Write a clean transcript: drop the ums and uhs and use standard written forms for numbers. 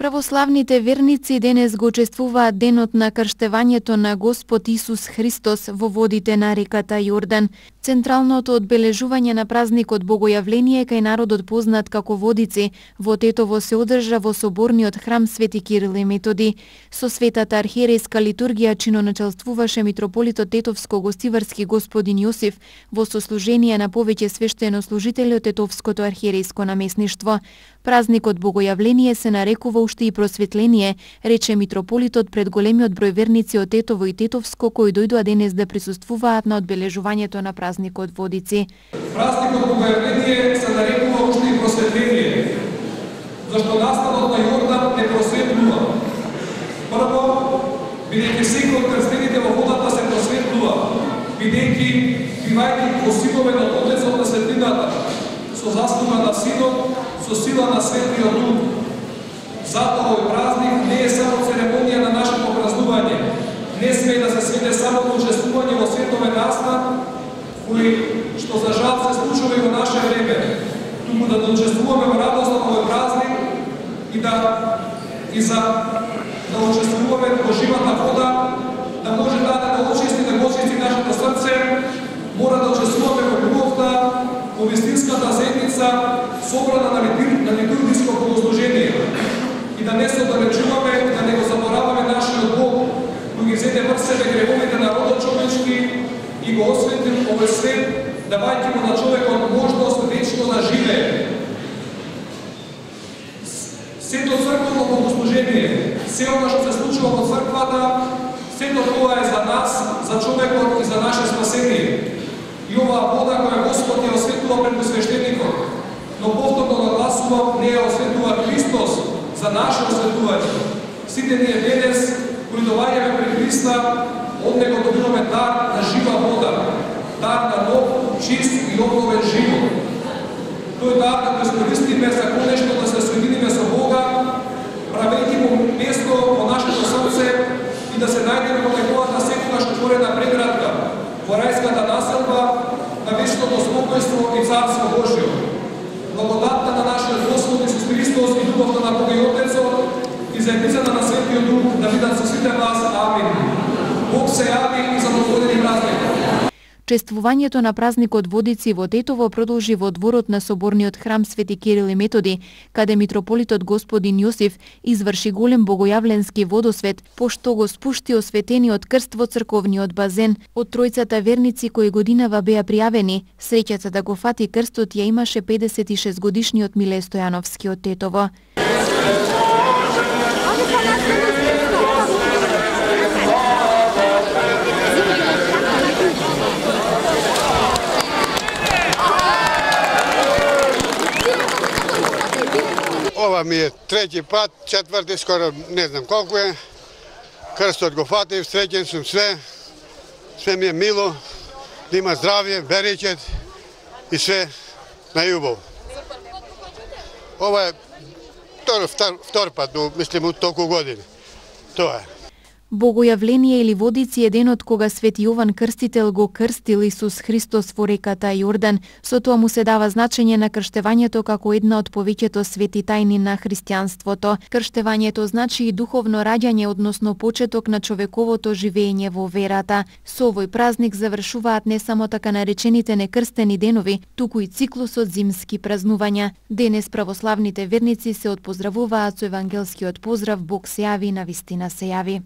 Православните верници денес го чествуваат денот на крштевањето на Господ Исус Христос во водите на реката Јордан. Централното одбележување на празникот Богојавление кај народот познат како Водици во Тетово се одржа во соборниот храм Свети Кирил и Методи. Со светата архиерейска литургија чиноначелствуваше митрополитот Тетовско-Гостиварски господин Јосиф во сослужение на повеќе свештенослужители од Тетовското архиерейско намесништво. Празникот Богојавление се нарекува уште и просветление, рече митрополитот пред големиот број верници од Тетово и Тетовско кои дојдоа денес да присуствуваат на одбележувањето на празникот Водици. Празникот Богојавление се нарекува уште и просветление, зашто настанот на Јордан не просветлува. Прво, бидејќи секој од крстените во водата се просветлува, бидејќи бивајќи посиловен од Отецот на светлината, со заслуга на Синот, со сила на Светиот Дух. Затоа овој празник не е само церемонија на нашето празнување, не смее да се сведе само до учествување во световен настан, кој што за жал се случува и во наше време, туку да учествуваме во радост на овој празник и да учествуваме во живата вода, да може да очисти нашето срце, мора да учествуваме во љубовта, во вистинската заедница, собрана на литургиско богослужение и да не се оддалечуваме, да не го забораваме нашиот Бог, кој ги зеде врз себе гревовите на родот човечки и го освети овој свет, давајќи му на човекот можност вечно да живее. Сето црковно богослужение, се она што се случува во црквата, сето тоа е за нас, за човекот и за наше спасение. И оваа вода која Господ ја осветува пред свештеникот, но повторно нагласувам, не ја осветува Христос за наше осветување. Сите ние денес, кои доаѓаме пред Христа, од Него добиваме дар на жива вода, дар на нов, чист и обновен живот. Тој дар да го искористиме за конечно да се соединиме со Бога, правејќи му место во нашето срце и да се најдеме во неговата секогаш отворена преградка, во рајската населба на вечното спокојство и Царство Божјо. Благодатта на нашиот Господ Исус Христос и љубовта на Бога и Отецот и заедницата на Светиот Дух да бидат со сите вас. Амин. Бог се јави и за благодатен празник. Чествувањето на празникот Водици во Тетово продолжи во дворот на соборниот храм Свети Кирил и Методи, каде митрополитот господин Јосиф изврши голем богојавленски водосвет, пошто го спушти осветениот крст во црковниот базен. Од тројцата верници кои годинава беа пријавени, среќата да го фати крстот ја имаше 56 годишниот Миле Стојановски од Тетово. Ова ми е трети пат, четврти, скоро не знам колку е. Крстот го фатив, среќен сум све ми е мило, да има здравје, беречет и све на љубов. Ова е втор пат, но мислим од толку години. Тоа е. Богојавление или Водици е денот кога Свети Јован Крстител го крстил Исус Христос во реката Јордан. Со тоа му се дава значење на крштевањето како една од повеќето свети тајни на христијанството. Крштевањето значи и духовно раѓање, односно почеток на човековото живење во верата. Со овој празник завршуваат не само така наречените некрстени денови, туку и циклусот зимски празнувања. Денес православните верници се отпоздравуваат со евангелскиот поздрав Бог се јави, навистина се јави.